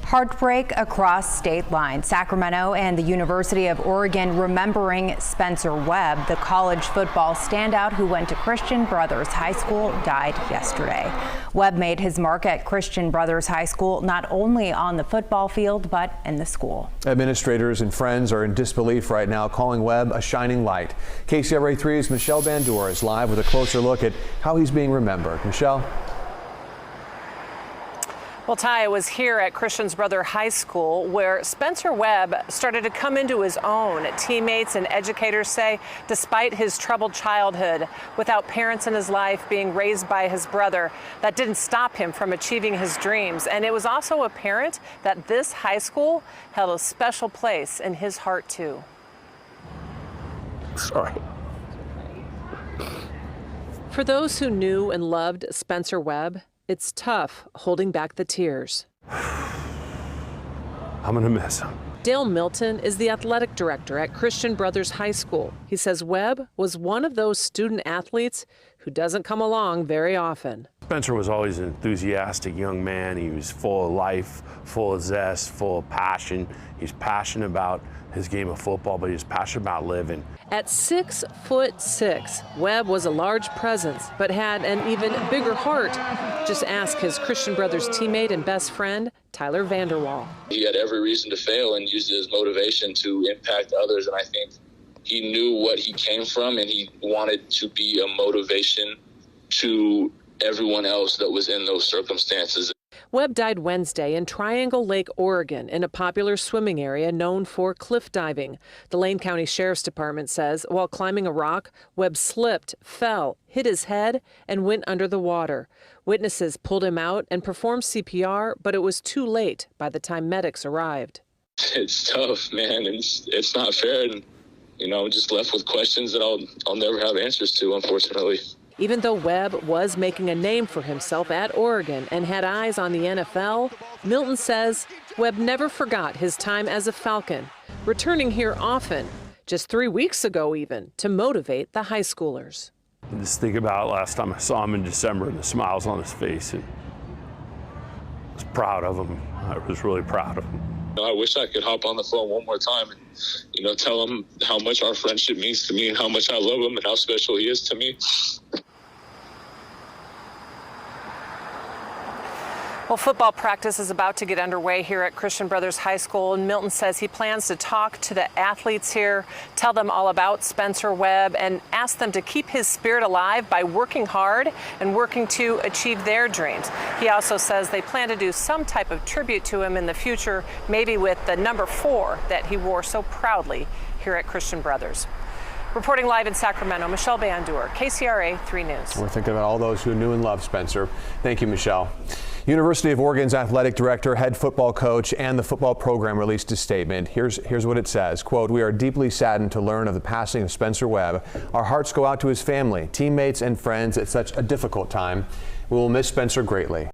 Heartbreak across state lines. Sacramento and the University of Oregon remembering Spencer Webb, the college football standout who went to Christian Brothers High School, died yesterday. Webb made his mark at Christian Brothers High School not only on the football field but in the school. Administrators and friends are in disbelief right now, calling Webb a shining light. KCRA 3's Michelle Bandura is live with a closer look at how he's being remembered. Michelle? Well, Ty, was here at Christian Brothers High School where Spencer Webb started to come into his own. Teammates and educators say despite his troubled childhood, without parents in his life, being raised by his brother, that didn't stop him from achieving his dreams. And it was also apparent that this high school held a special place in his heart, too. Sorry. For those who knew and loved Spencer Webb, it's tough holding back the tears. I'm gonna miss him. Dale Milton is the athletic director at Christian Brothers High School. He says Webb was one of those student athletes who doesn't come along very often. Spencer was always an enthusiastic young man. He was full of life, full of zest, full of passion. He's passionate about his game of football, but he's passionate about living. At 6'6", Webb was a large presence, but had an even bigger heart. Just ask his Christian Brothers teammate and best friend, Tyler Vanderwall. He had every reason to fail and used it as motivation to impact others, and I think he knew what he came from, and he wanted to be a motivation to everyone else that was in those circumstances. Webb died Wednesday in Triangle Lake, Oregon, in a popular swimming area known for cliff diving. The Lane County Sheriff's Department says while climbing a rock, Webb slipped, fell, hit his head, and went under the water. Witnesses pulled him out and performed CPR, but it was too late by the time medics arrived. It's tough, man. It's not fair, and I'm just left with questions that I'll never have answers to, unfortunately. Even though Webb was making a name for himself at Oregon and had eyes on the NFL, Milton says Webb never forgot his time as a Falcon, returning here often, just 3 weeks ago even, to motivate the high schoolers. Just think about last time I saw him in December and the smiles on his face. And I was proud of him. I was really proud of him. I wish I could hop on the phone one more time and, tell him how much our friendship means to me and how much I love him and how special he is to me. Well, football practice is about to get underway here at Christian Brothers High School, and Milton says he plans to talk to the athletes here, tell them all about Spencer Webb, and ask them to keep his spirit alive by working hard and working to achieve their dreams. He also says they plan to do some type of tribute to him in the future, maybe with the number 4 that he wore so proudly here at Christian Brothers. Reporting live in Sacramento, Michelle Bandura, KCRA 3 News. We're thinking about all those who knew and loved Spencer. Thank you, Michelle. University of Oregon's athletic director, head football coach, and the football program released a statement. Here's what it says. Quote, "We are deeply saddened to learn of the passing of Spencer Webb. Our hearts go out to his family, teammates, and friends at such a difficult time. We will miss Spencer greatly."